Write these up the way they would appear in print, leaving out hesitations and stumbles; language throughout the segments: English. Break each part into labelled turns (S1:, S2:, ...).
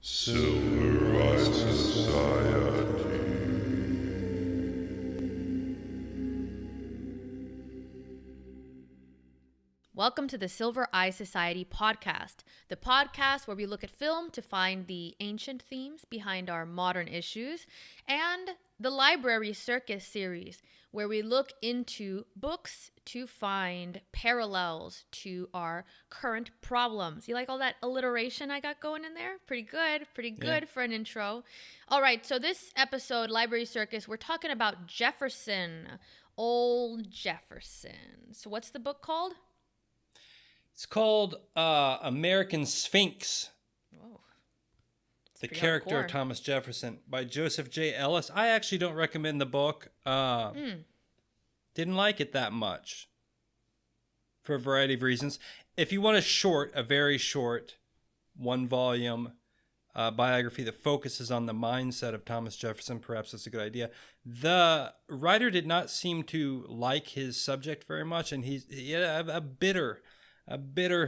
S1: Civilized Society.
S2: Welcome to the Silver Eye Society podcast, the podcast where we look at film to find the ancient themes behind our modern issues, and the Library Circus series, where we look into books to find parallels to our current problems. You like all that alliteration I got going in there? Pretty good for an intro. All right, so this episode, Library Circus, we're talking about Jefferson, old Jefferson. So what's the book called?
S3: It's called American Sphinx.
S2: Oh,
S3: the character of Thomas Jefferson by Joseph J. Ellis. I actually don't recommend the book. Didn't like it that much for a variety of reasons. If you want a very short, one-volume biography that focuses on the mindset of Thomas Jefferson, perhaps that's a good idea. The writer did not seem to like his subject very much, and he had a bitter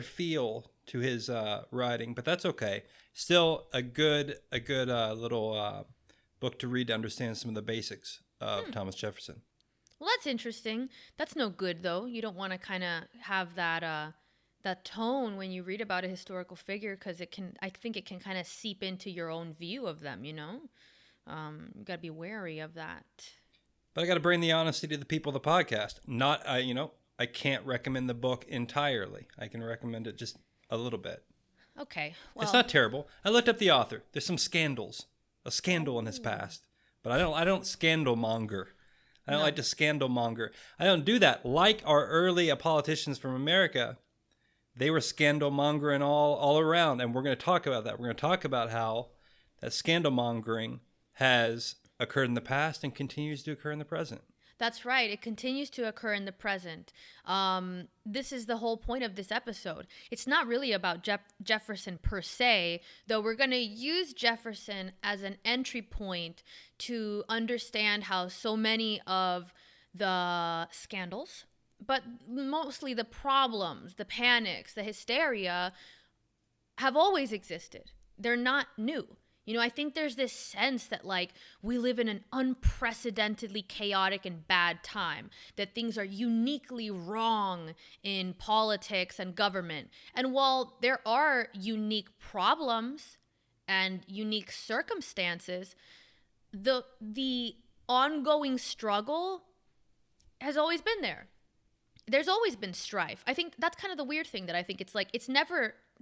S3: feel to his writing, but that's okay. Still a good little book to read to understand some of the basics of Thomas Jefferson.
S2: Well, that's interesting. That's no good, though. You don't want to kind of have that tone when you read about a historical figure, because I think it can kind of seep into your own view of them, you know? You got to be wary of that.
S3: But I got to bring the honesty to the people of the podcast. I can't recommend the book entirely. I can recommend it just a little bit.
S2: Okay. Well,
S3: it's not terrible. I looked up the author. There's some scandals. A scandal in his past. But I don't scandal monger. I don't like to scandal monger. I don't do that. Like our early politicians from America, they were scandal mongering all around. And we're going to talk about that. We're going to talk about how that scandal mongering has occurred in the past and continues to occur in the present.
S2: That's right. It continues to occur in the present. This is the whole point of this episode. It's not really about Jefferson per se, though we're going to use Jefferson as an entry point to understand how so many of the scandals, but mostly the problems, the panics, the hysteria, have always existed. They're not new. You know, I think there's this sense that, like, we live in an unprecedentedly chaotic and bad time, that things are uniquely wrong in politics and government. And while there are unique problems and unique circumstances, the ongoing struggle has always been there. There's always been strife. I think that's kind of the weird thing, that I think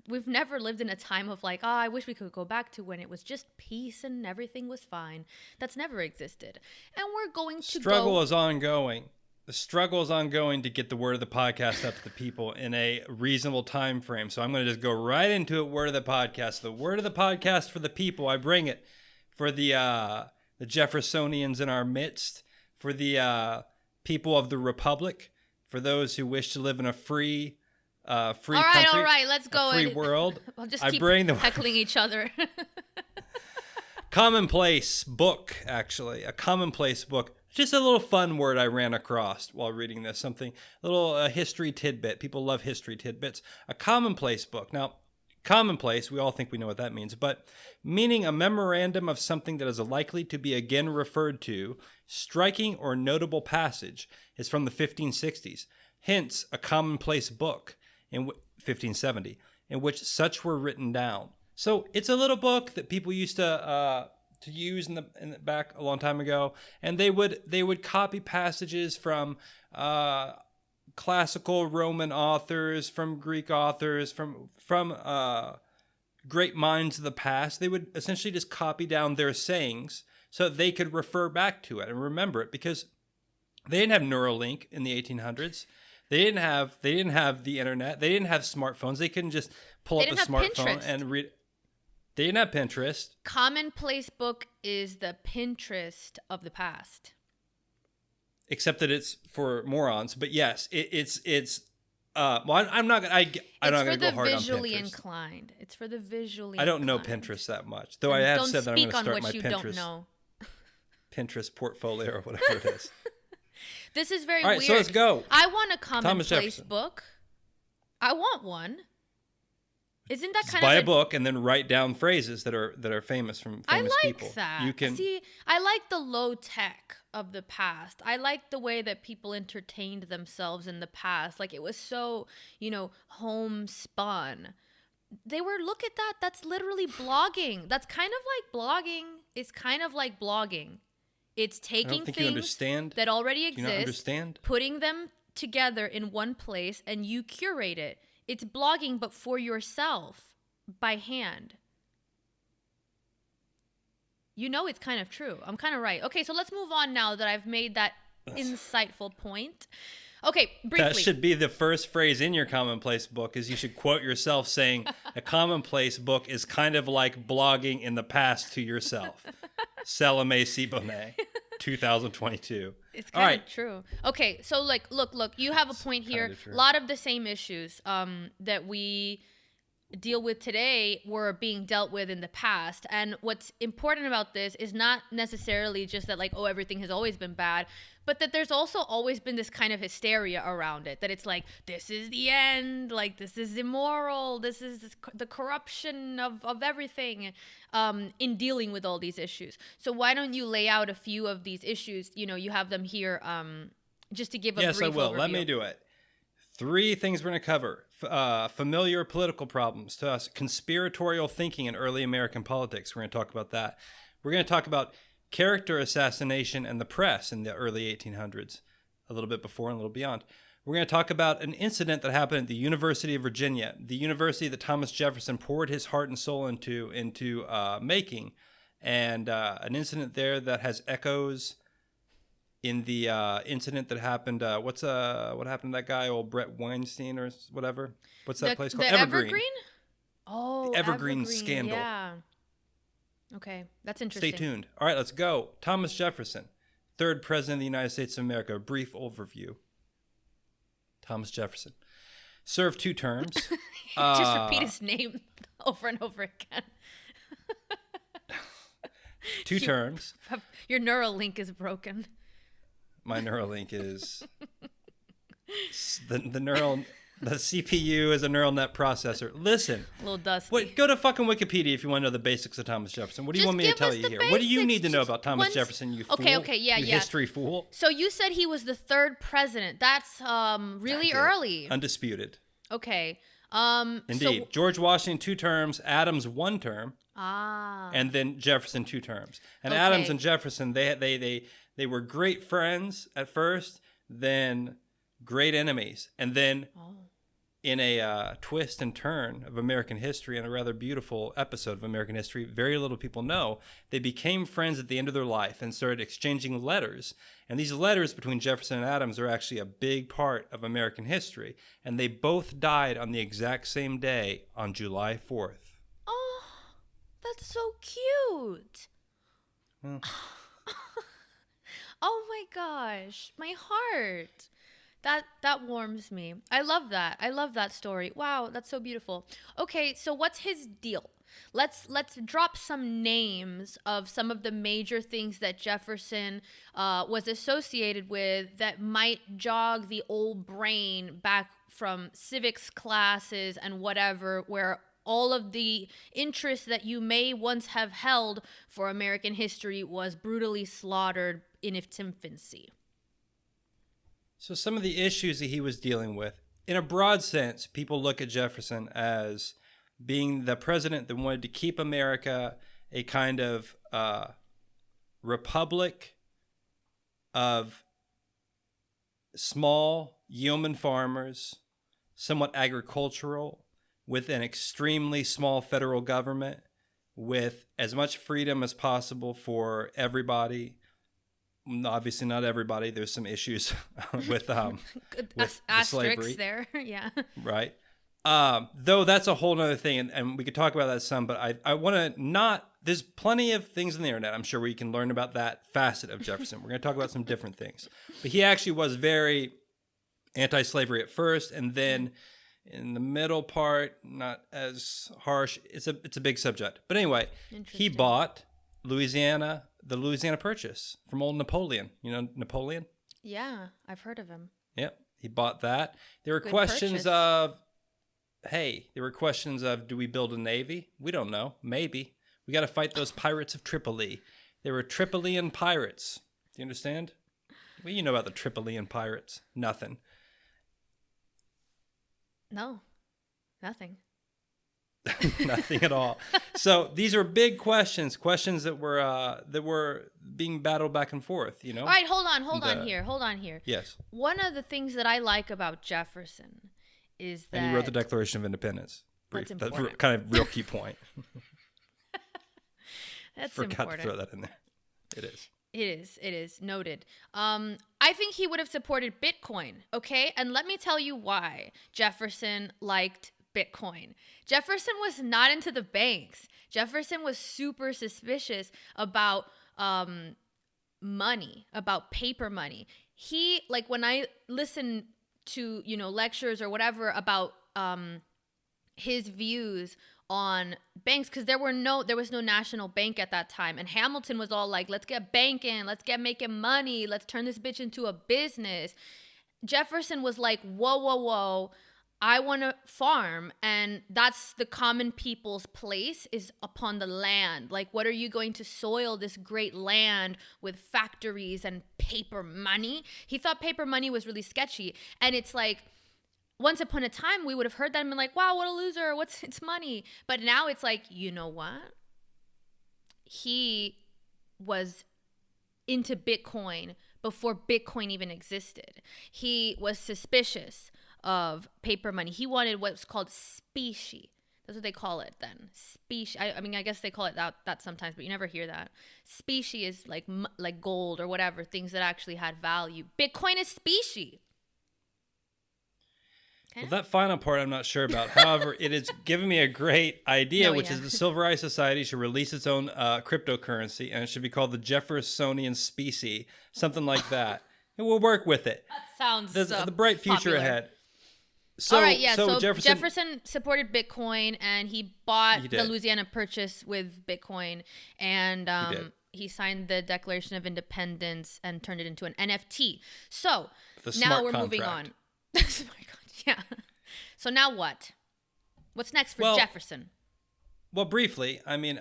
S2: we've never lived in a time of like, I wish we could go back to when it was just peace and everything was fine. That's never existed. And we're going to
S3: Struggle is ongoing. The struggle is ongoing to get the word of the podcast up to the people in a reasonable time frame. So I'm going to just go right into it. Word of the podcast. The word of the podcast for the people. I bring it for the Jeffersonians in our midst, for the people of the Republic, for those who wish to live in a free country.
S2: All right, let's go.
S3: Free world.
S2: We'll just keep heckling each other.
S3: Commonplace book, actually. A commonplace book. Just a little fun word I ran across while reading this. Something, a little history tidbit. People love history tidbits. A commonplace book. Now, commonplace, we all think we know what that means, but meaning a memorandum of something that is likely to be again referred to, striking or notable passage, is from the 1560s. Hence, a commonplace book in 1570, in which such were written down. So it's a little book that people used to use in the back a long time ago, and they would copy passages from classical Roman authors, from Greek authors, from great minds of the past. They would essentially just copy down their sayings so that they could refer back to it and remember it, because they didn't have Neuralink in the 1800s. They didn't have the internet. They didn't have smartphones. They couldn't just pull up a smartphone and read. They didn't have Pinterest.
S2: Commonplace book is the Pinterest of the past.
S3: Except that it's for morons. But yes, it's. Well, I'm not gonna. I'm not gonna go hard on Pinterest.
S2: It's for the visually inclined. It's for the visually.
S3: I don't know Pinterest that much, though. I have said that I'm going to start my Pinterest portfolio or whatever it is.
S2: This is very
S3: weird. All right, so let's go.
S2: I want a commonplace book. I want one. Isn't that
S3: Just
S2: kind
S3: buy
S2: of
S3: a book and then write down phrases that are famous from famous
S2: I like
S3: people.
S2: that.
S3: You can
S2: See, I like the low tech of the past. I like the way that people entertained themselves in the past. Like it was so, homespun. They were, look at that. That's literally blogging. That's kind of like blogging. It's kind of like blogging. It's
S3: I
S2: taking
S3: don't think you
S2: things
S3: understand.
S2: that already
S3: Do you not
S2: exist,
S3: understand?
S2: putting them together in one place, and you curate it. It's blogging, but for yourself by hand. It's kind of true. I'm kind of right. Okay, so let's move on now that I've made that insightful point. Okay, briefly.
S3: That should be the first phrase in your commonplace book is you should quote yourself saying a commonplace book is kind of like blogging in the past to yourself. Salome C. Bonet, 2022.
S2: It's kind of true. Okay, so look, you have a point here. A lot of the same issues that we deal with today were being dealt with in the past. And what's important about this is not necessarily just that everything has always been bad, but that there's also always been this kind of hysteria around it, that it's like, this is the end, this is immoral, this is the corruption of everything in dealing with all these issues. So why don't you lay out a few of these issues? You have them here just to give a brief overview.
S3: Yes, I will. Let me do it. 3 things we're going to cover. Familiar political problems to us. Conspiratorial thinking in early American politics. We're going to talk about that. We're going to talk about character assassination and the press in the early 1800s, a little bit before and a little beyond. We're going to talk about an incident that happened at the University of Virginia, the university that Thomas Jefferson poured his heart and soul into making, and an incident there that has echoes in the incident that happened. What happened to that guy, old Brett Weinstein or whatever? What's that place called?
S2: The Evergreen? Oh,
S3: the Evergreen scandal.
S2: Yeah. Okay, that's interesting.
S3: Stay tuned. All right, let's go. Thomas Jefferson, 3rd President of the United States of America. A brief overview. Thomas Jefferson served 2 terms.
S2: Just repeat his name over and over again.
S3: 2 terms.
S2: Your neural link is broken.
S3: My Neuralink is the CPU is a neural net processor. Listen,
S2: a little dusty.
S3: Go to fucking Wikipedia if you want to know the basics of Thomas Jefferson. What do you want me to tell you here? What do you need to know about Thomas Jefferson? You fool.
S2: Okay, yeah.
S3: History fool.
S2: So you said he was the 3rd president. That's really early.
S3: Undisputed.
S2: Okay.
S3: Indeed.
S2: So,
S3: George Washington 2 terms. Adams 1 term.
S2: Ah.
S3: And then Jefferson 2 terms. And
S2: Okay.
S3: Adams and Jefferson, they were great friends at first, then great enemies, and then in a twist and turn of American history and a rather beautiful episode of American history very little people know, they became friends at the end of their life and started exchanging letters. And these letters between Jefferson and Adams are actually a big part of American history. And they both died on the exact same day on July 4th.
S2: Oh, that's so cute.
S3: Well,
S2: oh my gosh, my heart. That warms me. I love that. I love that story. Wow, that's so beautiful. Okay, so what's his deal? Let's drop some names of some of the major things that Jefferson was associated with that might jog the old brain back from civics classes and whatever, where all of the interest that you may once have held for American history was brutally slaughtered in its infancy.
S3: So some of the issues that he was dealing with, in a broad sense, people look at Jefferson as being the president that wanted to keep America a kind of republic of small yeoman farmers, somewhat agricultural, with an extremely small federal government, with as much freedom as possible for everybody. Obviously not everybody. There's some issues with slavery
S2: there. Yeah.
S3: Right. Though that's a whole other thing, and we could talk about that some, but I want to not, there's plenty of things on the internet, I'm sure, where you can learn about that facet of Jefferson. We're going to talk about some different things. But he actually was very anti-slavery at first, and then in the middle part, not as harsh. It's a big subject. But anyway, he bought the Louisiana Purchase from old Napoleon. You know Napoleon?
S2: Yeah, I've heard of him.
S3: Yep. He bought that. There were
S2: Good
S3: questions
S2: purchase.
S3: of hey, there were questions of, do we build a navy? We don't know. Maybe. We got to fight those pirates of Tripoli. They were Tripolian pirates. Do you understand? What do you know about the Tripolian pirates? Nothing.
S2: No, nothing.
S3: Nothing at all. So these are big questions that were being battled back and forth, you know?
S2: All right, hold on here.
S3: Yes.
S2: One of the things that I like about Jefferson is that...
S3: And he wrote the Declaration of Independence.
S2: That's
S3: That's
S2: important.
S3: kind of real key point.
S2: That's
S3: Forgot
S2: important.
S3: to throw that in there. It is. Noted.
S2: I think he would have supported Bitcoin, okay? And let me tell you why Jefferson liked Bitcoin. Jefferson was not into the banks. Jefferson was super suspicious about money, about paper money. He, like, when I listen to, lectures or whatever about his views on banks, because there was no national bank at that time, and Hamilton was all like, let's get banking, let's get making money, let's turn this bitch into a business. Jefferson was like, whoa, I want to farm, and that's the common people's place, is upon the land. Like, what are you going to soil this great land with factories and paper money? He thought paper money was really sketchy, and it's like, once upon a time, we would have heard that and been like, wow, what a loser, it's money. But now it's like, you know what? He was into Bitcoin before Bitcoin even existed. He was suspicious of paper money. He wanted what's called specie. That's what they call it then. Specie. I mean, I guess they call it that sometimes, but you never hear that. Specie is like gold or whatever, things that actually had value. Bitcoin is specie.
S3: Well, that final part I'm not sure about. However, it has given me a great idea, which is the Silverized Society should release its own cryptocurrency, and it should be called the Jeffersonian Specie, something like that. And we'll work with it.
S2: That sounds
S3: the bright future
S2: popular.
S3: Ahead. So,
S2: all right, yeah. So
S3: Jefferson
S2: supported Bitcoin, and he bought the Louisiana Purchase with Bitcoin, and he signed the Declaration of Independence and turned it into an NFT. So now we're moving on. Yeah. So now what? What's next for Jefferson?
S3: Well, briefly, I mean,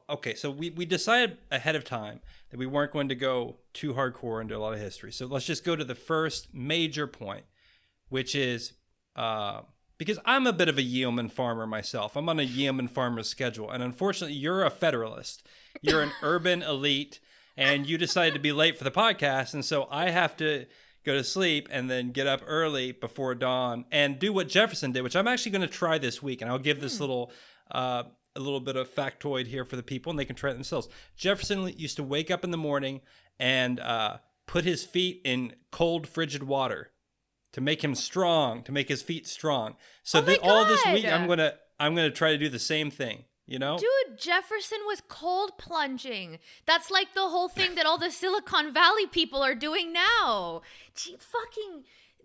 S3: okay. So we decided ahead of time that we weren't going to go too hardcore into a lot of history. So let's just go to the first major point, which is because I'm a bit of a yeoman farmer myself. I'm on a yeoman farmer's schedule. And unfortunately, you're a federalist. You're an urban elite, and you decided to be late for the podcast. And so I have to go to sleep and then get up early before dawn and do what Jefferson did, which I'm actually going to try this week. And I'll give this a little bit of factoid here for the people, and they can try it themselves. Jefferson used to wake up in the morning and put his feet in cold, frigid water to make him strong, to make his feet strong. So all this week, I'm gonna try to do the same thing. You know?
S2: Dude, Jefferson was cold plunging. That's like the whole thing that all the Silicon Valley people are doing now. Gee,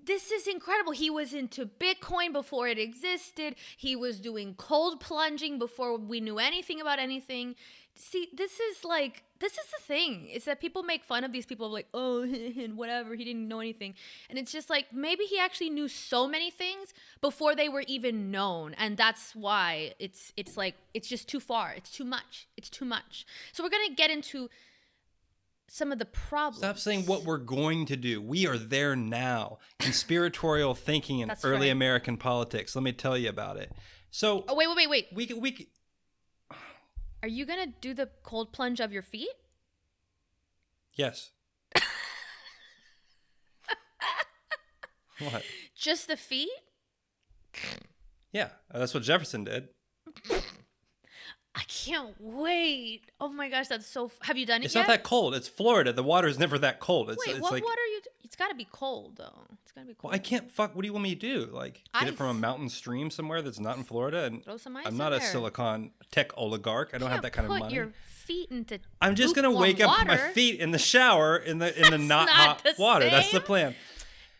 S2: this is incredible. He was into Bitcoin before it existed. He was doing cold plunging before we knew anything about anything. See, this is the thing. It's that people make fun of these people like, oh, and whatever, he didn't know anything. And it's just like, maybe he actually knew so many things before they were even known. And that's why it's like, it's just too far. It's too much. So we're going to get into some of the problems.
S3: Stop saying what we're going to do. We are there now. Conspiratorial thinking in early American politics. Let me tell you about it. So,
S2: oh, wait.
S3: We
S2: Are you going to do the cold plunge of your feet?
S3: Yes. What?
S2: Just the feet?
S3: Yeah, that's what Jefferson did.
S2: I can't wait. Oh my gosh, that's so... Have you done it
S3: It's
S2: yet?
S3: not that cold. It's Florida. The water is never that cold. It's
S2: what
S3: like,
S2: water are you... It's got to be cold, though. It's got to be cold.
S3: Well, I can't fuck... What do you want me to do? Like, get it from a mountain stream somewhere that's not in Florida? And
S2: throw some ice
S3: I'm not
S2: in
S3: a
S2: there.
S3: Silicon tech oligarch. I don't have that kind of money.
S2: Put your feet into
S3: I'm just going to wake up with my feet in the shower in the not hot water. That's the plan.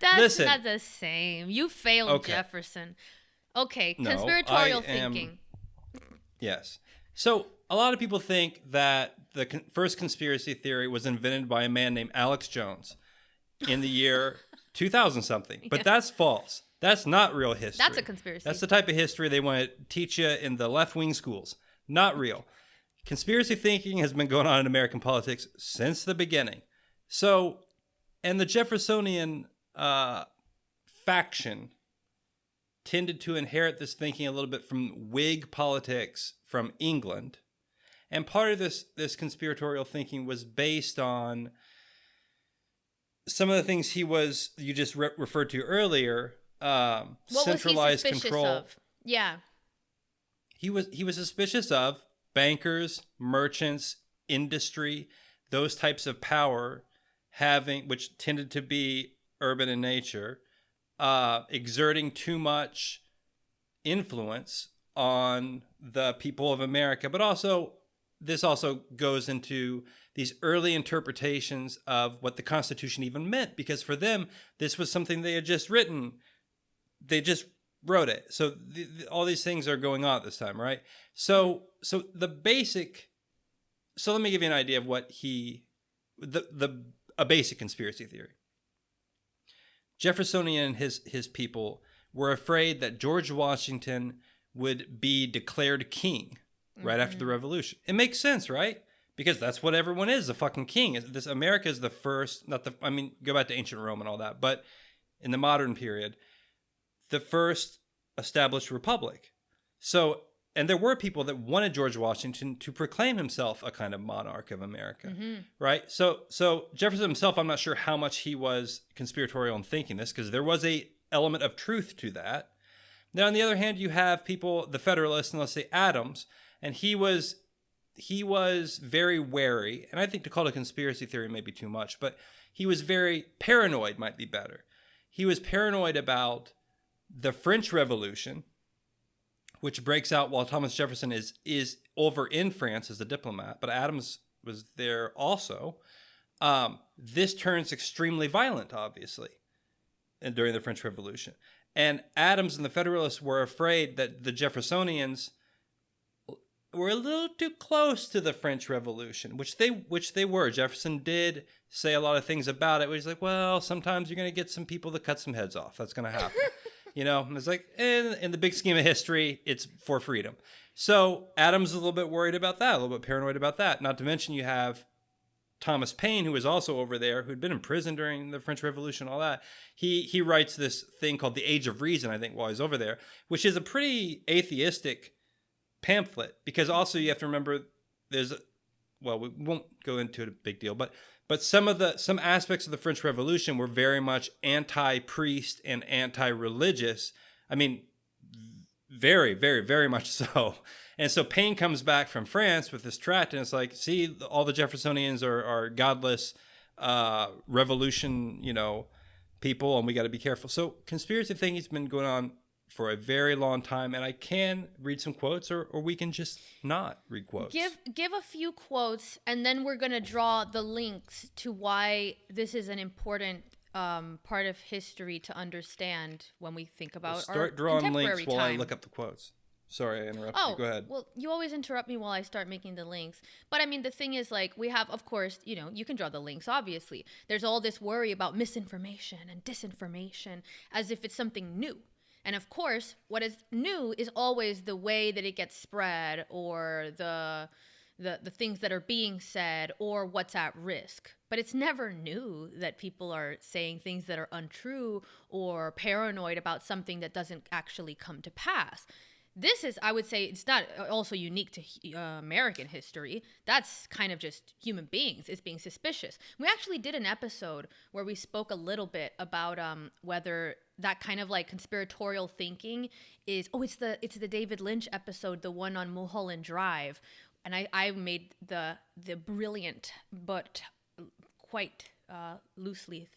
S2: That's not the same. You failed, Jefferson. Okay, conspiratorial thinking.
S3: Yes. So a lot of people think that the first conspiracy theory was invented by a man named Alex Jones in the year 2000 something, but that's false. That's not real history.
S2: That's a conspiracy.
S3: That's the type of history they want to teach you in the left-wing schools. Not real. Conspiracy thinking has been going on in American politics since the beginning. So, and the Jeffersonian faction tended to inherit this thinking a little bit from Whig politics from England. And part of this conspiratorial thinking was based on some of the things you just referred to earlier.
S2: What
S3: Centralized
S2: was he suspicious
S3: control.
S2: of? Yeah.
S3: He was suspicious of bankers, merchants, industry, those types of power which tended to be urban in nature, exerting too much influence on the people of America. But this also goes into these early interpretations of what the Constitution even meant, because for them, this was something they had just written. They just wrote it. So all these things are going on at this time, right? So let me give you an idea of what a basic conspiracy theory. Jeffersonian and his people were afraid that George Washington would be declared king right after the Revolution. It makes sense, right? Because that's what everyone is, a fucking king. This America is the first, go back to ancient Rome and all that, but in the modern period, the first established republic. So, and there were people that wanted George Washington to proclaim himself a kind of monarch of America, right? So Jefferson himself, I'm not sure how much he was conspiratorial in thinking this, because there was a element of truth to that. Now, on the other hand, you have people, the Federalists, and let's say Adams, and he was very wary, and I think to call it a conspiracy theory may be too much, but he was very paranoid, might be better. He was paranoid about the French Revolution, which breaks out while Thomas Jefferson is over in France as a diplomat, but Adams was there also. This turns extremely violent, obviously, and during the French Revolution. And Adams and the Federalists were afraid that the Jeffersonians were a little too close to the French Revolution, which they were. Jefferson did say a lot of things about it. Where he's like, well, sometimes you're going to get some people that cut some heads off. That's going to happen. And it's like, in the big scheme of history, it's for freedom. So Adams is a little bit worried about that, a little bit paranoid about that. Not to mention you have Thomas Paine, who was also over there, who'd been in prison during the French Revolution, all that. He writes this thing called The Age of Reason, I think, while he's over there, which is a pretty atheistic pamphlet, because also you have to remember we won't go into it, a big deal, but some aspects of the French Revolution were very much anti-priest and anti-religious. I mean, very, very, very much so. And so Paine comes back from France with this tract, and it's like, see, all the Jeffersonians are godless revolution, people, and we got to be careful. So conspiracy thinking's been going on for a very long time, and I can read some quotes, or we can just not read quotes.
S2: Give a few quotes, and then we're gonna draw the links to why this is an important part of history to understand when we think about
S3: start drawing links while I look up the quotes. Sorry, I interrupted you. Go ahead.
S2: Well, you always interrupt me while I start making the links. But I mean, the thing is, we have, of course, you can draw the links, obviously. There's all this worry about misinformation and disinformation as if it's something new. And of course, what is new is always the way that it gets spread, or the things that are being said, or what's at risk. But it's never new that people are saying things that are untrue or paranoid about something that doesn't actually come to pass. This is, I would say, it's not also unique to American history. That's kind of just human beings. It's being suspicious. We actually did an episode where we spoke a little bit about whether that kind of conspiratorial thinking is, it's the David Lynch episode, the one on Mulholland Drive. And I made the brilliant but quite loosely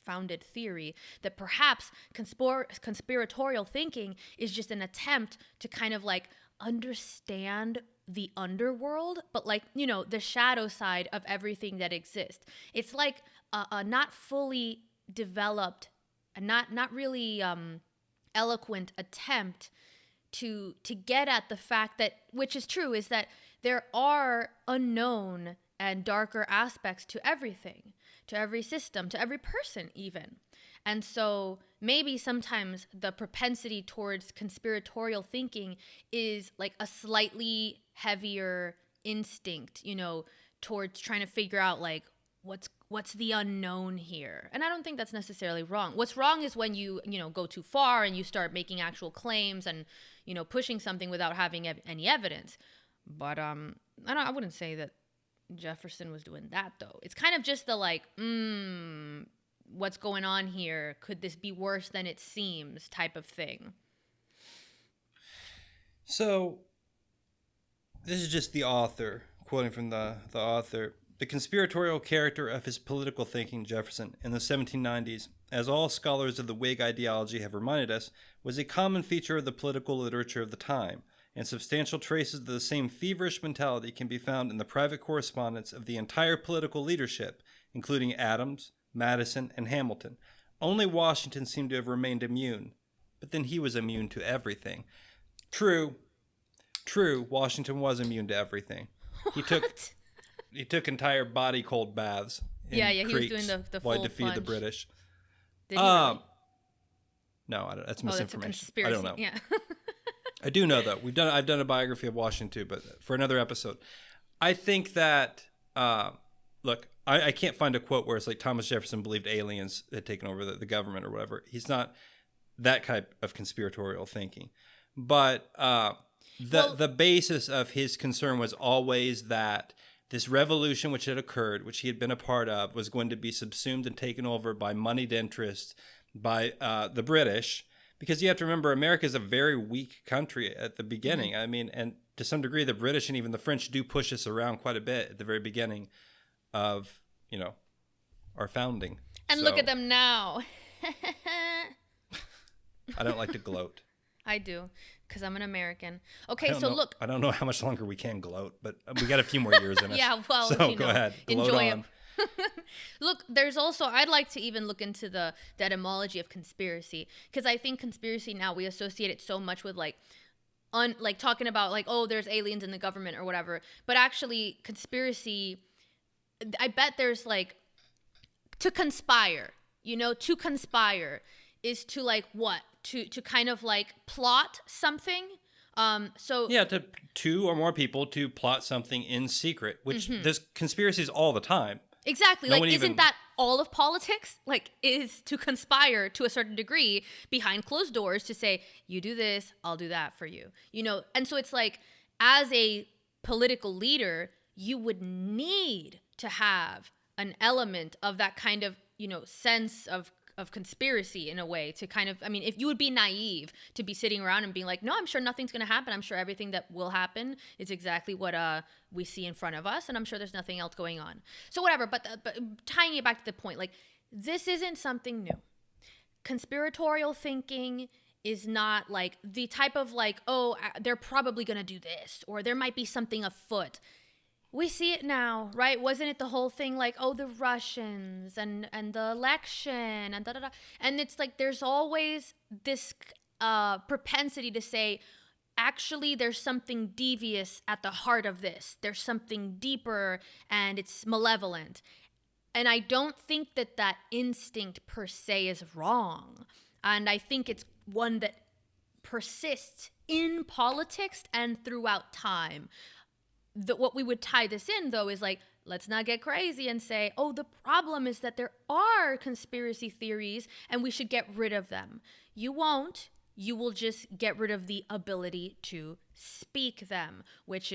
S2: founded theory that perhaps conspiratorial thinking is just an attempt to kind of understand the underworld, but the shadow side of everything that exists. It's like a not fully developed, not really eloquent attempt to get at the fact that, which is true, is that there are unknown and darker aspects to everything, to every system, to every person even. And so maybe sometimes the propensity towards conspiratorial thinking is like a slightly heavier instinct, towards trying to figure out like what's the unknown here. And I don't think that's necessarily wrong. What's wrong is when you go too far and you start making actual claims and pushing something without having any evidence. But I wouldn't say that Jefferson was doing that, though. It's kind of just the like, what's going on here? Could this be worse than it seems type of thing.
S3: So this is just the author, quoting from the author. The conspiratorial character of his political thinking, Jefferson, in the 1790s, as all scholars of the Whig ideology have reminded us, was a common feature of the political literature of the time, and substantial traces of the same feverish mentality can be found in the private correspondence of the entire political leadership, including Adams, Madison, and Hamilton. Only Washington seemed to have remained immune, but then he was immune to everything. True, Washington was immune to everything. He took entire body cold baths. He was doing the full
S2: while
S3: he defeated
S2: plunge.
S3: the British.
S2: Did he really?
S3: No, I don't, that's misinformation.
S2: That's a conspiracy.
S3: I don't know.
S2: Yeah.
S3: I do know though. I've done a biography of Washington too, but for another episode. I think that look, I can't find a quote where it's like Thomas Jefferson believed aliens had taken over the government or whatever. He's not that type of conspiratorial thinking, but the basis of his concern was always that this revolution which had occurred, which he had been a part of, was going to be subsumed and taken over by moneyed interests, by the British, because you have to remember America is a very weak country at the beginning. I mean, and to some degree, the British and even the French do push us around quite a bit at the very beginning of, our founding.
S2: And look at them now.
S3: I don't like to gloat.
S2: I do, because I'm an American. Okay,
S3: look. I don't know how much longer we can gloat, but we got a few more years in us.
S2: Yeah, well,
S3: so go ahead. Gloat
S2: enjoy
S3: on.
S2: Look, there's also, I'd like to even look into the etymology of conspiracy, because I think conspiracy now, we associate it so much with like talking about like, oh, there's aliens in the government or whatever. But actually, conspiracy, I bet there's like, to conspire, to conspire is to like what? To kind of like plot something. To two or more people to plot something in secret, which there's conspiracies all the time. Exactly. Isn't that all of politics? Is to conspire to a certain degree behind closed doors to say, you do this, I'll do that for you. And so it's like, as a political leader, you would need to have an element of that kind of, sense of conspiracy in a way to kind of, if you would be naive to be sitting around and being like, no, I'm sure nothing's going to happen. I'm sure everything that will happen is exactly what we see in front of us. And I'm sure there's nothing else going on. So whatever, but tying it back to the point, this isn't something new. Conspiratorial thinking is not like the type of they're probably going to do this, or there might be something afoot. We see it now, right? Wasn't it the whole thing the Russians and the election and da-da-da? And it's like there's always this propensity to say, actually, there's something devious at the heart of this. There's something deeper and it's malevolent. And I don't think that instinct per se is wrong. And I think it's one that persists in politics and throughout time. What we would tie this in, though, is let's not get crazy and say, oh, the problem is that there are conspiracy theories and we should get rid of them. You won't. You will just get rid of the ability to speak them, which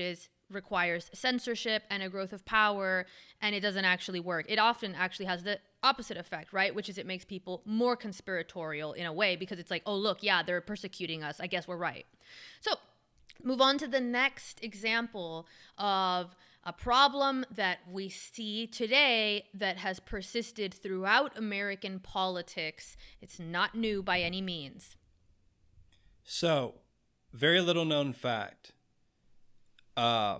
S2: requires censorship and a growth of power, and it doesn't actually work. It often actually has the opposite effect, right? Which is it makes people more conspiratorial in a way, because it's like, oh, look, yeah, they're persecuting us. I guess we're right. So move on to the next example of a problem that we see today that has persisted throughout American politics. It's not new by any means.
S3: So, very little known fact. I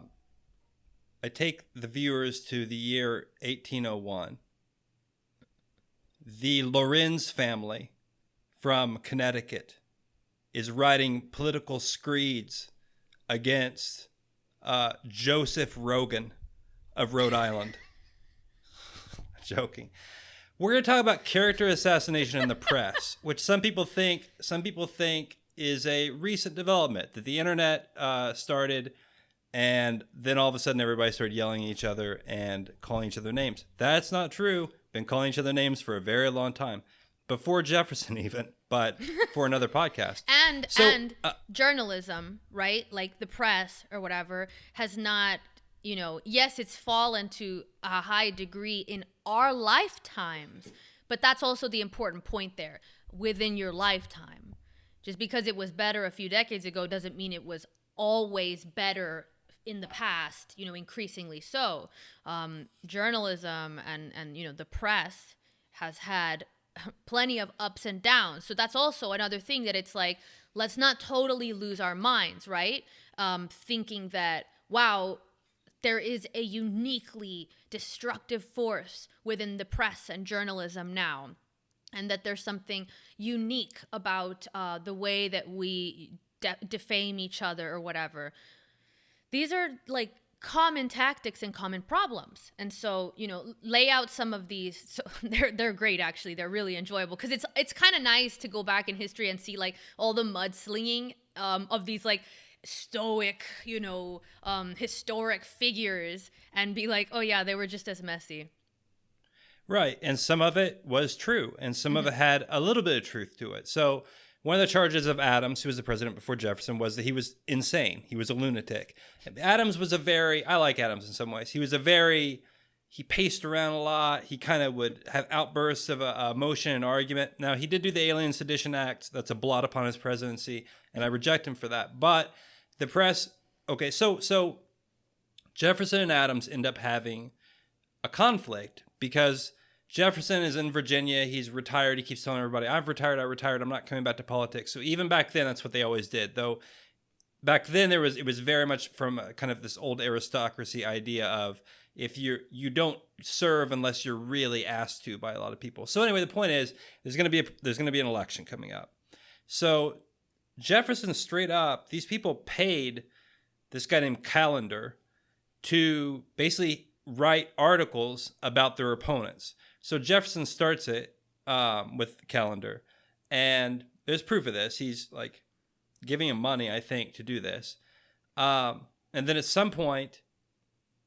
S3: take the viewers to the year 1801. The Lorenz family from Connecticut is writing political screeds against Joseph Rogan of Rhode Island. Joking. We're going to talk about character assassination in the press, which some people think is a recent development, that the internet started, and then all of a sudden everybody started yelling at each other and calling each other names. That's not true. Been calling each other names for a very long time, before Jefferson even, but for another podcast.
S2: And journalism, right? Like the press or whatever has not, yes, it's fallen to a high degree in our lifetimes, but that's also the important point there, within your lifetime. Just because it was better a few decades ago doesn't mean it was always better in the past, increasingly so. Journalism and the press has had plenty of ups and downs. So that's also another thing that it's like, let's not totally lose our minds, right? Thinking that, wow, there is a uniquely destructive force within the press and journalism now, and that there's something unique about the way that we defame each other or whatever. These are like common tactics and common problems. And so, lay out some of these. So they're great, actually. They're really enjoyable because it's kind of nice to go back in history and see like all the mudslinging of these like stoic, historic figures, and be like, oh yeah, they were just as messy.
S3: Right. And some of it was true, and some of it had a little bit of truth to it. So one of the charges of Adams, who was the president before Jefferson, was that he was insane. He was a lunatic. Adams was I like Adams in some ways. He paced around a lot. He kind of would have outbursts of emotion and argument. Now, he did do the Alien Sedition Act. That's a blot upon his presidency, and I reject him for that. But the press, okay, so Jefferson and Adams end up having a conflict because Jefferson is in Virginia. He's retired. He keeps telling everybody, I've retired. I'm not coming back to politics. So even back then, that's what they always did. Though back then, it was very much from kind of this old aristocracy idea of if you don't serve unless you're really asked to by a lot of people. So anyway, the point is there's going to be an election coming up. So Jefferson straight up, these people paid this guy named Callender to basically write articles about their opponents. So Jefferson starts it with Callender, and there's proof of this. He's like giving him money, I think, to do this. And then at some point,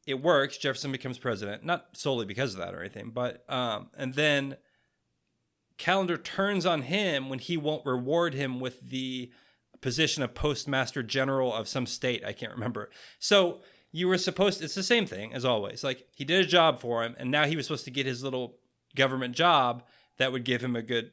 S3: it works. Jefferson becomes president, not solely because of that or anything, but and then Callender turns on him when he won't reward him with the position of postmaster general of some state. I can't remember. So you were supposed to, it's the same thing as always. Like he did a job for him, and now he was supposed to get his little government job that would give him a good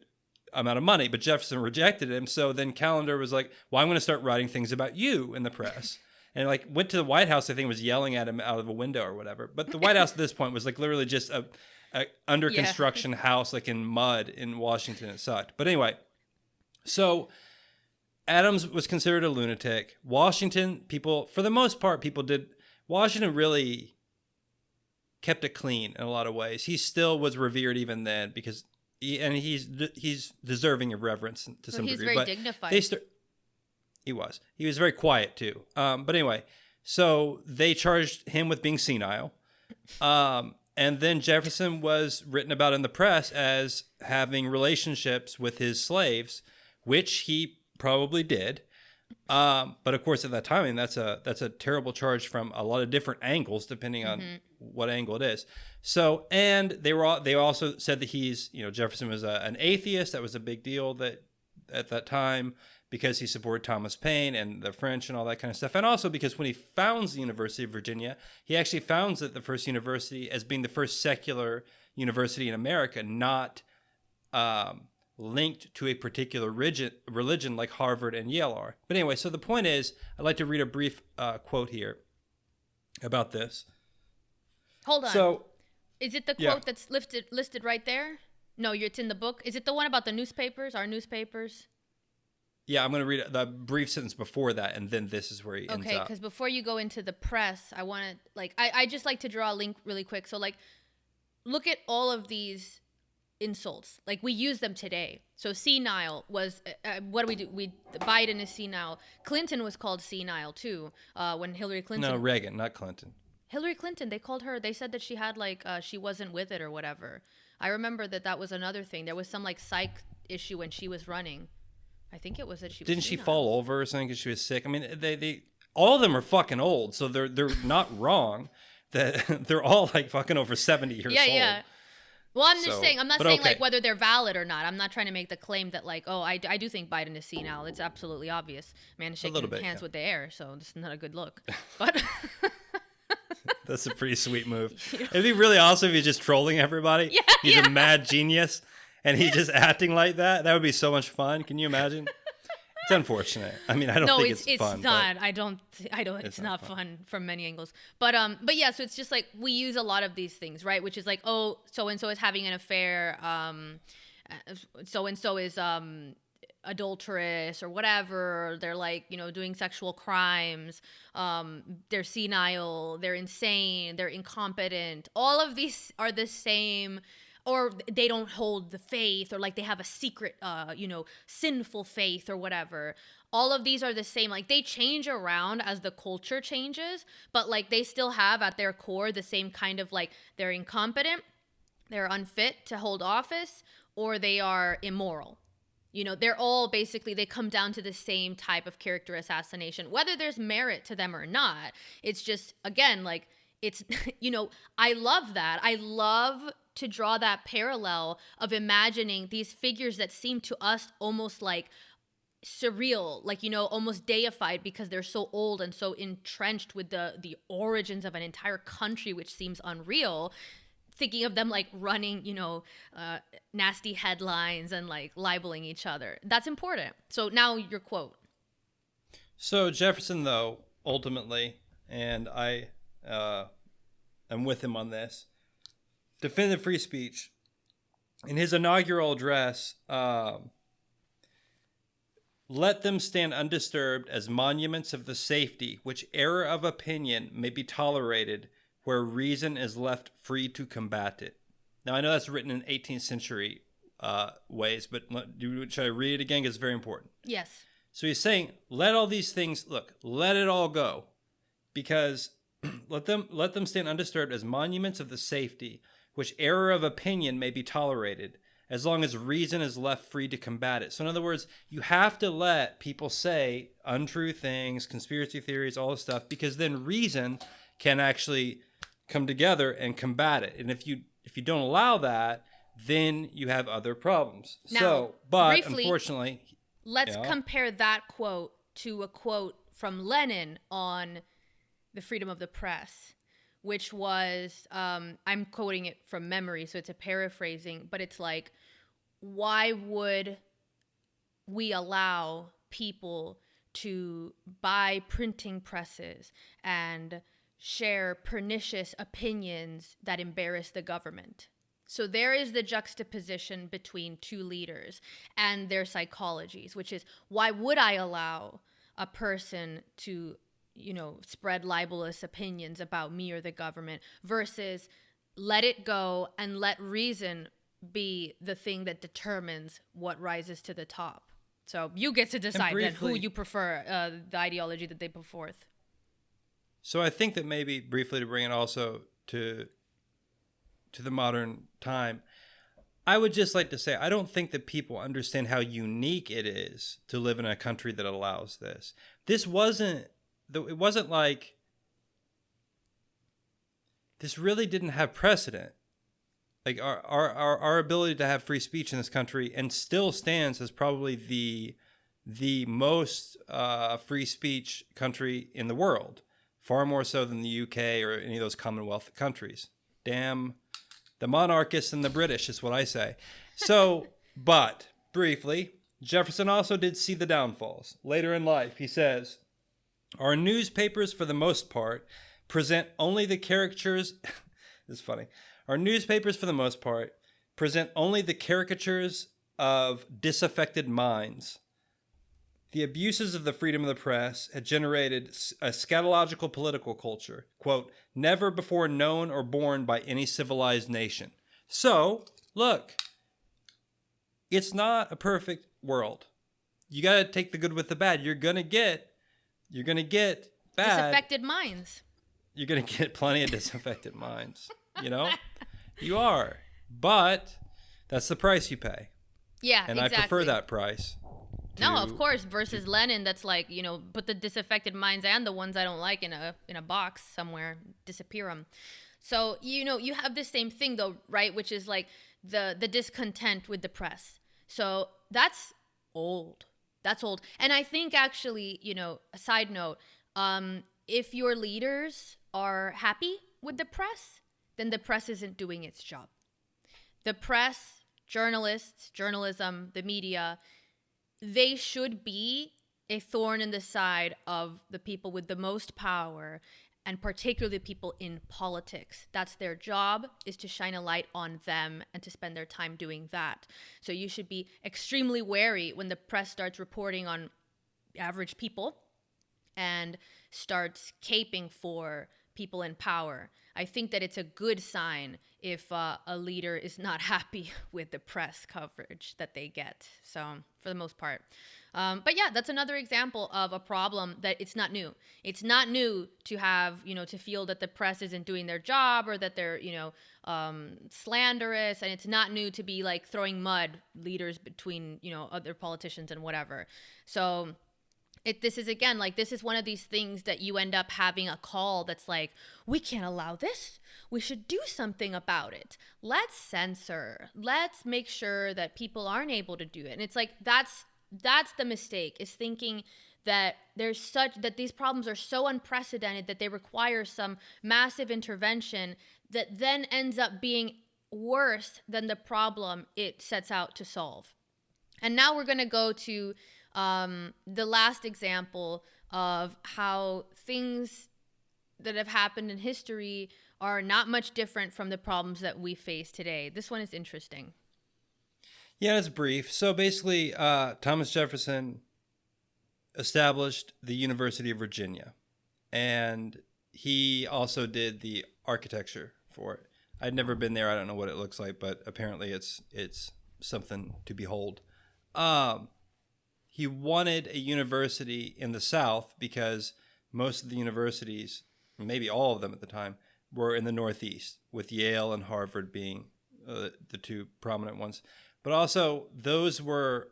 S3: amount of money, but Jefferson rejected him. So then Callender was like, well, I'm going to start writing things about you in the press. And like went to the White House, I think, was yelling at him out of a window or whatever. But the White House at this point was like literally just a under construction house, like in mud in Washington. It sucked. But anyway, so Adams was considered a lunatic. Washington, people, for the most part, Washington really kept it clean in a lot of ways. He still was revered even then because he's deserving of reverence to some degree.
S2: He's very dignified.
S3: He was very quiet too. But anyway, so they charged him with being senile. And then Jefferson was written about in the press as having relationships with his slaves, which he probably did. But of course, at that time, that's a terrible charge from a lot of different angles, depending on what angle it is. So, and they also said that Jefferson was an atheist. That was a big deal that at that time, because he supported Thomas Paine and the French and all that kind of stuff. And also because when he founds the University of Virginia, he actually founds it the first university as being the first secular university in America, not linked to a particular religion like Harvard and Yale are. But anyway, so the point is, I'd like to read a brief quote here about this.
S2: Hold on.
S3: So,
S2: is it the quote that's listed right there? No, it's in the book. Is it the one about the newspapers, our newspapers?
S3: Yeah, I'm going to read the brief sentence before that, and then this is where he ends up.
S2: Okay, because before you go into the press, I want to, I just like to draw a link really quick. So, look at all of these insults. We use them today. So, senile was, what do we do? Biden is senile. Clinton was called senile, too, when Hillary Clinton.
S3: No, Reagan, not Clinton.
S2: Hillary Clinton, they said that she had like, she wasn't with it or whatever. I remember that was another thing. There was some like psych issue when she was running. I think it was that she was
S3: Didn't she
S2: senile.
S3: fall over or something because she was sick? I mean, they all of them are fucking old, so they're not wrong. That they're all like fucking over 70 years old.
S2: Yeah. Well, I'm just saying, I'm not saying
S3: okay.
S2: like whether they're valid or not. I'm not trying to make the claim that like, oh, I do think Biden is senile. It's absolutely obvious. Man is shaking hands with the air, so this is not a good look. But
S3: that's a pretty sweet move. It'd be really awesome if he's just trolling everybody.
S2: Yeah,
S3: he's a mad genius, and he's just acting like that. That would be so much fun. Can you imagine? It's unfortunate. I mean, I don't think it's fun.
S2: No, it's not. I don't. It's not fun from many angles. But yeah. So it's just like we use a lot of these things, right? Which is like, oh, so and so is having an affair. So and so is adulterous or whatever. They're like, doing sexual crimes. They're senile. They're insane. They're incompetent. All of these are the same. Or they don't hold the faith, or like they have a secret, sinful faith or whatever. All of these are the same. Like they change around as the culture changes, but like they still have at their core the same kind of like they're incompetent, they're unfit to hold office, or they are immoral. They're all basically, they come down to the same type of character assassination, whether there's merit to them or not. It's just, again, like it's, I love that. I love to draw that parallel of imagining these figures that seem to us almost like surreal, like, almost deified because they're so old and so entrenched with the origins of an entire country, which seems unreal. Thinking of them like running, nasty headlines and like libeling each other. That's important. So now your quote.
S3: So Jefferson, though, ultimately, and I am with him on this, defended free speech. In his inaugural address, let them stand undisturbed as monuments of the safety which error of opinion may be tolerated where reason is left free to combat it. Now, I know that's written in 18th century ways, but should I read it again? Because it's very important.
S2: Yes.
S3: So he's saying, let all these things, let it all go, because let them stand undisturbed as monuments of the safety which error of opinion may be tolerated, as long as reason is left free to combat it. So in other words, you have to let people say untrue things, conspiracy theories, all this stuff, because then reason can actually come together and combat it. And if you don't allow that, then you have other problems.
S2: Now,
S3: but
S2: briefly,
S3: unfortunately,
S2: let's compare that quote to a quote from Lenin on the freedom of the press, which was, I'm quoting it from memory, so it's a paraphrasing, but it's like, why would we allow people to buy printing presses and share pernicious opinions that embarrass the government? So there is the juxtaposition between two leaders and their psychologies, which is, why would I allow a person to spread libelous opinions about me or the government, versus let it go and let reason be the thing that determines what rises to the top. So you get to decide then who you prefer, the ideology that they put forth.
S3: So I think that maybe briefly to bring it also to the modern time, I would just like to say, I don't think that people understand how unique it is to live in a country that allows this. It wasn't like this really didn't have precedent. Like our ability to have free speech in this country, and still stands as probably the most free speech country in the world, far more so than the UK or any of those Commonwealth countries. Damn the monarchists and the British is what I say. So, but briefly, Jefferson also did see the downfalls. Later in life, he says, our newspapers, for the most part, present only the caricatures. It's funny. Our newspapers, for the most part, present only the caricatures of disaffected minds. The abuses of the freedom of the press had generated a scatological political culture, quote, never before known or born by any civilized nation. So, look, it's not a perfect world. You got to take the good with the bad. You're going to get bad.
S2: Disaffected minds.
S3: you're going to get plenty of disaffected minds, you know? You are. But that's the price you pay.
S2: Yeah,
S3: and
S2: exactly.
S3: I prefer that price.
S2: No, of course, versus Lenin, that's like, put the disaffected minds and the ones I don't like in a box somewhere, disappear them. So, you have the same thing though, right? Which is like the discontent with the press. So that's old. That's old. And I think actually, a side note, if your leaders are happy with the press, then the press isn't doing its job. The press, journalists, journalism, the media, they should be a thorn in the side of the people with the most power, and particularly people in politics. That's their job, is to shine a light on them and to spend their time doing that. So you should be extremely wary when the press starts reporting on average people and starts caping for people in power. I think that it's a good sign if a leader is not happy with the press coverage that they get. So for the most part. But yeah, that's another example of a problem that it's not new. It's not new to have, to feel that the press isn't doing their job or that they're, slanderous. And it's not new to be like throwing mud leaders between, other politicians and whatever. So this is one of these things that you end up having a call that's like, we can't allow this. We should do something about it. Let's censor. Let's make sure that people aren't able to do it. And it's like, that's the mistake, is thinking that that these problems are so unprecedented that they require some massive intervention that then ends up being worse than the problem it sets out to solve. And now we're going to go to the last example of how things that have happened in history are not much different from the problems that we face today. This one is interesting.
S3: Yeah, it's brief. So basically, Thomas Jefferson established the University of Virginia, and he also did the architecture for it. I'd never been there. I don't know what it looks like, but apparently it's something to behold. He wanted a university in the South because most of the universities, maybe all of them at the time, were in the Northeast, with Yale and Harvard being the two prominent ones. But also, those were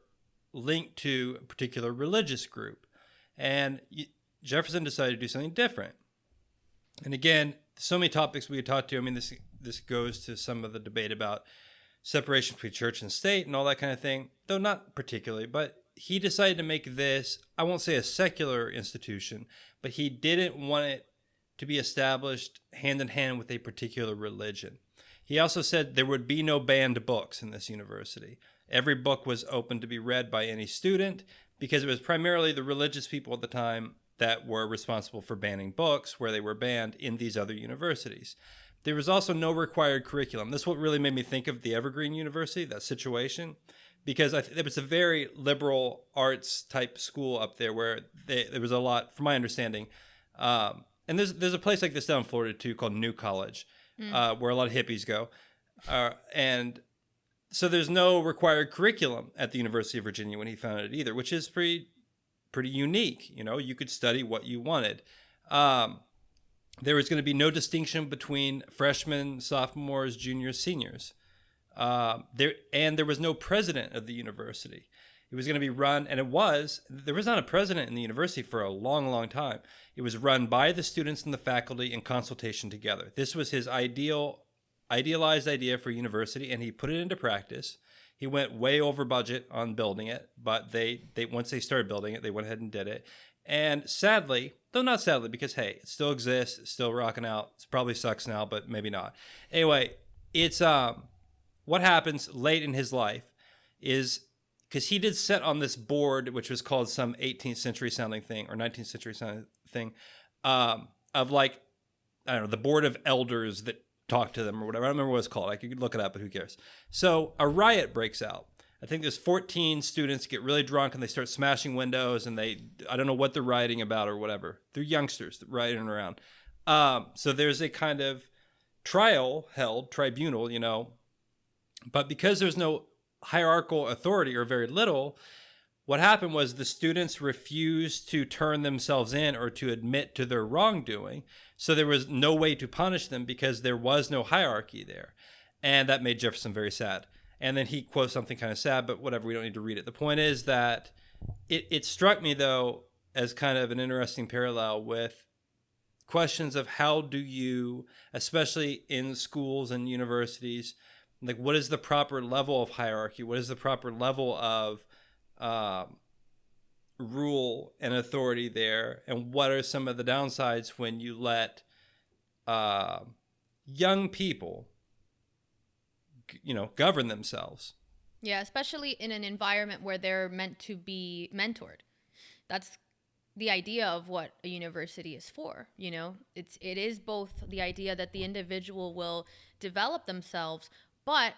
S3: linked to a particular religious group. And Jefferson decided to do something different. And again, so many topics we could talk to. I mean, this goes to some of the debate about separation between church and state and all that kind of thing, though not particularly. But he decided to make this, I won't say a secular institution, but he didn't want it to be established hand in hand with a particular religion. He also said there would be no banned books in this university. Every book was open to be read by any student because it was primarily the religious people at the time that were responsible for banning books where they were banned in these other universities. There was also no required curriculum. This is what really made me think of the Evergreen University, that situation, because it was a very liberal arts type school up there where there was a lot, from my understanding. And there's a place like this down in Florida too called New College, where a lot of hippies go. And so there's no required curriculum at the University of Virginia when he founded it either, which is pretty unique. You could study what you wanted. There was going to be no distinction between freshmen, sophomores, juniors, seniors. There was no president of the university. It was going to be run, and there was not a president in the university for a long, long time. It was run by the students and the faculty in consultation together. This was his idealized idea for university, and he put it into practice. He went way over budget on building it, but they once they started building it, they went ahead and did it. And sadly, though not sadly, because hey, it still exists, it's still rocking out. It probably sucks now, but maybe not. Anyway, it's what happens late in his life is, because he did sit on this board, which was called some 18th century sounding thing or 19th century sounding thing, of like, I don't know, the board of elders that talk to them or whatever. I don't remember what it's called. I could look it up, but who cares? So a riot breaks out. I think there's 14 students get really drunk and they start smashing windows, and I don't know what they're rioting about or whatever. They're youngsters rioting around. So there's a kind of tribunal, but because there's no hierarchical authority or very little, what happened was the students refused to turn themselves in or to admit to their wrongdoing. So there was no way to punish them because there was no hierarchy there. And that made Jefferson very sad. And then he quotes something kind of sad, but whatever, we don't need to read it. The point is that it struck me, though, as kind of an interesting parallel with questions of how do you, especially in schools and universities, like what is the proper level of hierarchy? What is the proper level of rule and authority there? And what are some of the downsides when you let young people, govern themselves?
S2: Yeah, especially in an environment where they're meant to be mentored. That's the idea of what a university is for. It is both the idea that the individual will develop themselves, but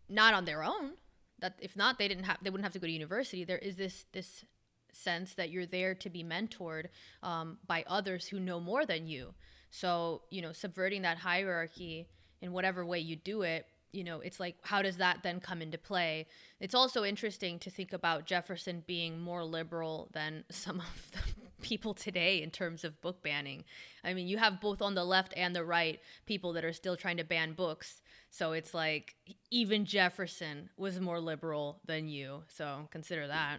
S2: not on their own. That if not, they wouldn't have to go to university. There is this sense that you're there to be mentored by others who know more than you. So subverting that hierarchy in whatever way you do it, it's like, how does that then come into play? It's also interesting to think about Jefferson being more liberal than some of the people today in terms of book banning. I mean, you have both on the left and the right people that are still trying to ban books. So it's like even Jefferson was more liberal than you. So consider that.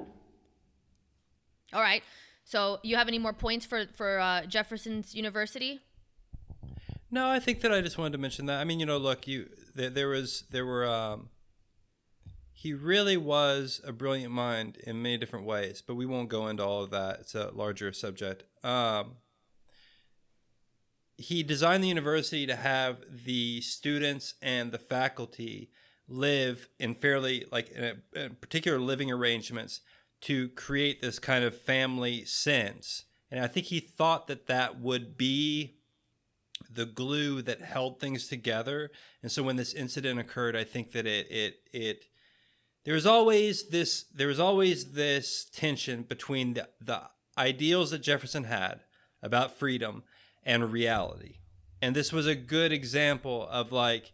S2: All right. So you have any more points for Jefferson's University?
S3: No, I think that I just wanted to mention that. I mean, look, he really was a brilliant mind in many different ways, but we won't go into all of that. It's a larger subject. He designed the university to have the students and the faculty live in fairly, like, in particular living arrangements to create this kind of family sense. And I think he thought that would be the glue that held things together. And so when this incident occurred, I think that there was always this tension between the ideals that Jefferson had about freedom and reality. And this was a good example of like,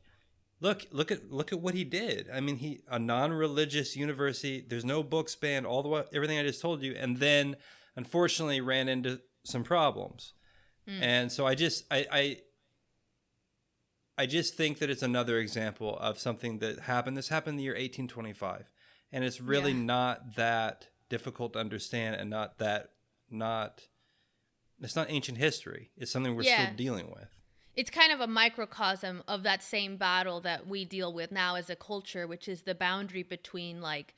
S3: look at what he did. I mean, a non-religious university, there's no books banned, everything I just told you, and then unfortunately ran into some problems. And so I just think that it's another example of something that happened. This happened in the year 1825, and it's really not that difficult to understand, and it's not ancient history. It's something we're still dealing with.
S2: It's kind of a microcosm of that same battle that we deal with now as a culture, which is the boundary between like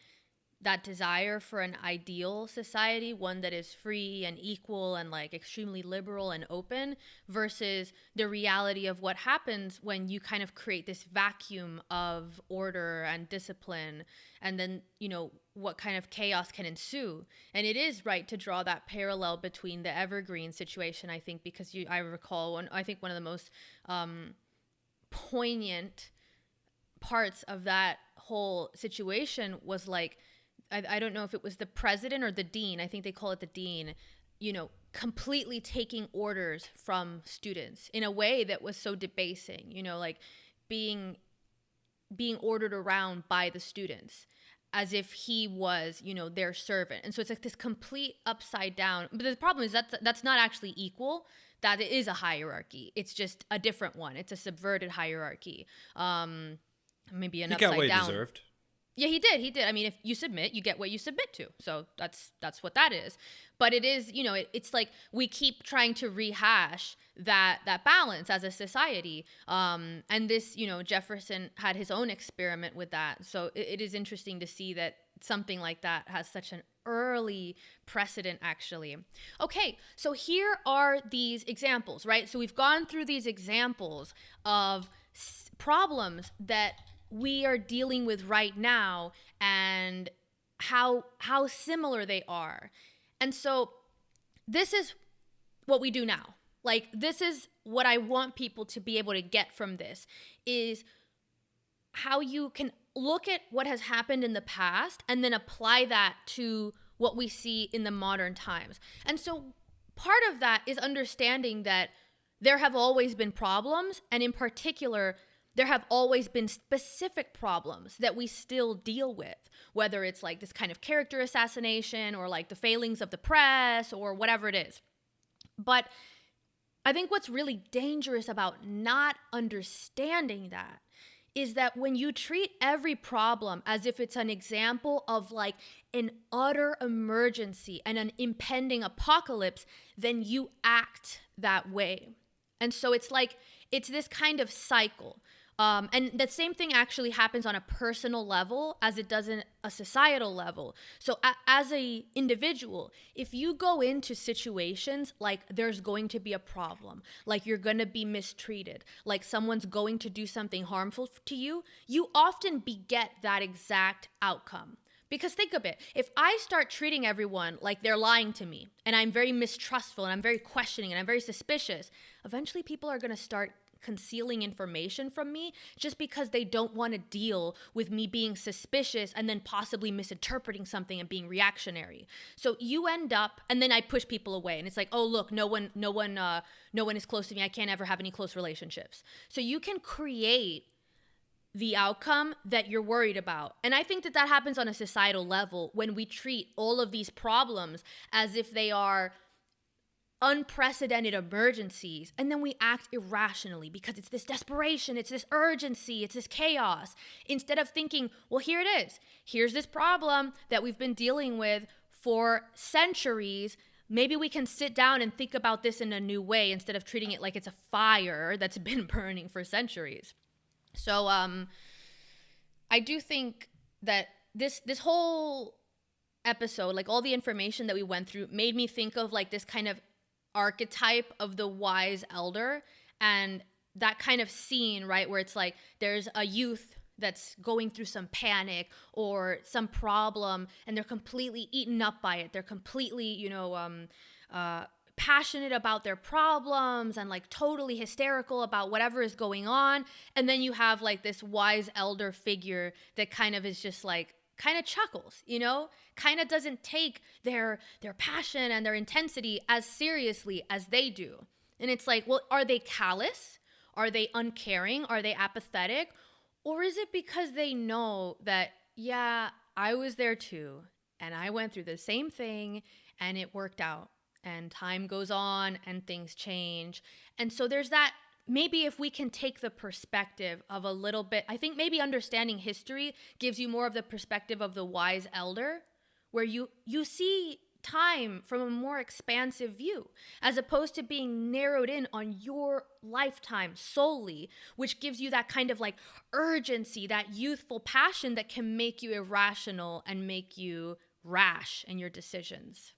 S2: that desire for an ideal society, one that is free and equal and like extremely liberal and open, versus the reality of what happens when you kind of create this vacuum of order and discipline, and then what kind of chaos can ensue. And it is right to draw that parallel between the Evergreen situation, I think, because I recall one of the most poignant parts of that whole situation was like, I don't know if it was the president or the dean, I think they call it the dean, completely taking orders from students in a way that was so debasing, like being ordered around by the students as if he was, their servant. And so it's like this complete upside down. But the problem is that's not actually equal. That it is a hierarchy. It's just a different one. It's a subverted hierarchy. Maybe an upside down.
S3: He got what he deserved.
S2: Yeah, he did. I mean, if you submit, you get what you submit to. So that's what that is. But it is, it's like we keep trying to rehash that balance as a society. And this, Jefferson had his own experiment with that. So it is interesting to see that something like that has such an early precedent, actually. Okay, so here are these examples, right? So we've gone through these examples of problems that we are dealing with right now and how similar they are. And so this is what we do now. Like, this is what I want people to be able to get from this, is how you can look at what has happened in the past and then apply that to what we see in the modern times. And so part of that is understanding that there have always been problems, and in particular, there have always been specific problems that we still deal with, whether it's like this kind of character assassination or like the failings of the press or whatever it is. But I think what's really dangerous about not understanding that is that when you treat every problem as if it's an example of like an utter emergency and an impending apocalypse, then you act that way. And so it's like, it's this kind of cycle. And the same thing actually happens on a personal level as it does in a societal level. So as a individual, if you go into situations like there's going to be a problem, like you're going to be mistreated, like someone's going to do something harmful to you, you often beget that exact outcome. Because think of it, if I start treating everyone like they're lying to me, and I'm very mistrustful, and I'm very questioning, and I'm very suspicious, eventually people are going to start concealing information from me just because they don't want to deal with me being suspicious and then possibly misinterpreting something and being reactionary. So you end up, and then I push people away, and it's like, oh look, no one is close to me. I can't ever have any close relationships. So you can create the outcome that you're worried about. And I think that happens on a societal level when we treat all of these problems as if they are unprecedented emergencies, and then we act irrationally because it's this desperation, it's this urgency, it's this chaos, instead of thinking, well, here it is. Here's this problem that we've been dealing with for centuries. Maybe we can sit down and think about this in a new way instead of treating it like it's a fire that's been burning for centuries. So I do think that this whole episode, like all the information that we went through, made me think of like this kind of archetype of the wise elder, and that kind of scene, right, where it's like there's a youth that's going through some panic or some problem, and they're completely eaten up by it. They're completely, passionate about their problems and like totally hysterical about whatever is going on. And then you have like this wise elder figure that kind of is just like, kind of chuckles, kind of doesn't take their passion and their intensity as seriously as they do. And it's like, well, are they callous? Are they uncaring? Are they apathetic? Or is it because they know that, yeah, I was there too, and I went through the same thing, and it worked out, and time goes on, and things change. And so there's that. Maybe if we can take the perspective of a little bit, I think maybe understanding history gives you more of the perspective of the wise elder, where you see time from a more expansive view, as opposed to being narrowed in on your lifetime solely, which gives you that kind of like urgency, that youthful passion that can make you irrational and make you rash in your decisions.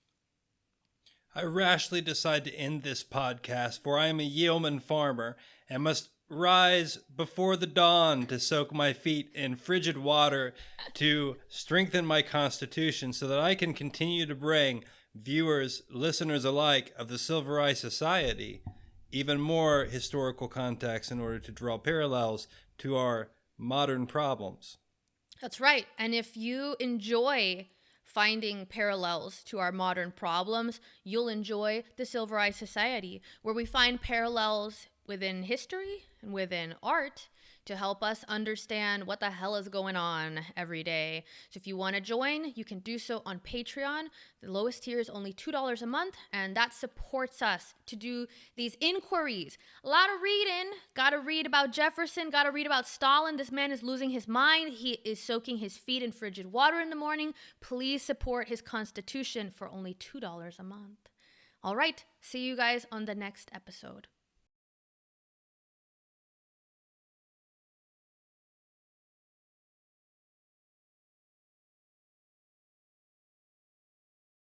S3: I rashly decide to end this podcast, for I am a yeoman farmer and must rise before the dawn to soak my feet in frigid water to strengthen my constitution so that I can continue to bring viewers, listeners alike of the Silver Eye Society even more historical context in order to draw parallels to our modern problems.
S2: That's right. And if you enjoy finding parallels to our modern problems, you'll enjoy the Silver Eye Society, where we find parallels within history and within art to help us understand what the hell is going on every day. So if you want to join, you can do so on Patreon. The lowest tier is only $2 a month, and that supports us to do these inquiries. A lot of reading. Got to read about Jefferson, got to read about Stalin. This man is losing his mind. He is soaking his feet in frigid water in the morning. Please support his constitution for only $2 a month. All right, see you guys on the next episode.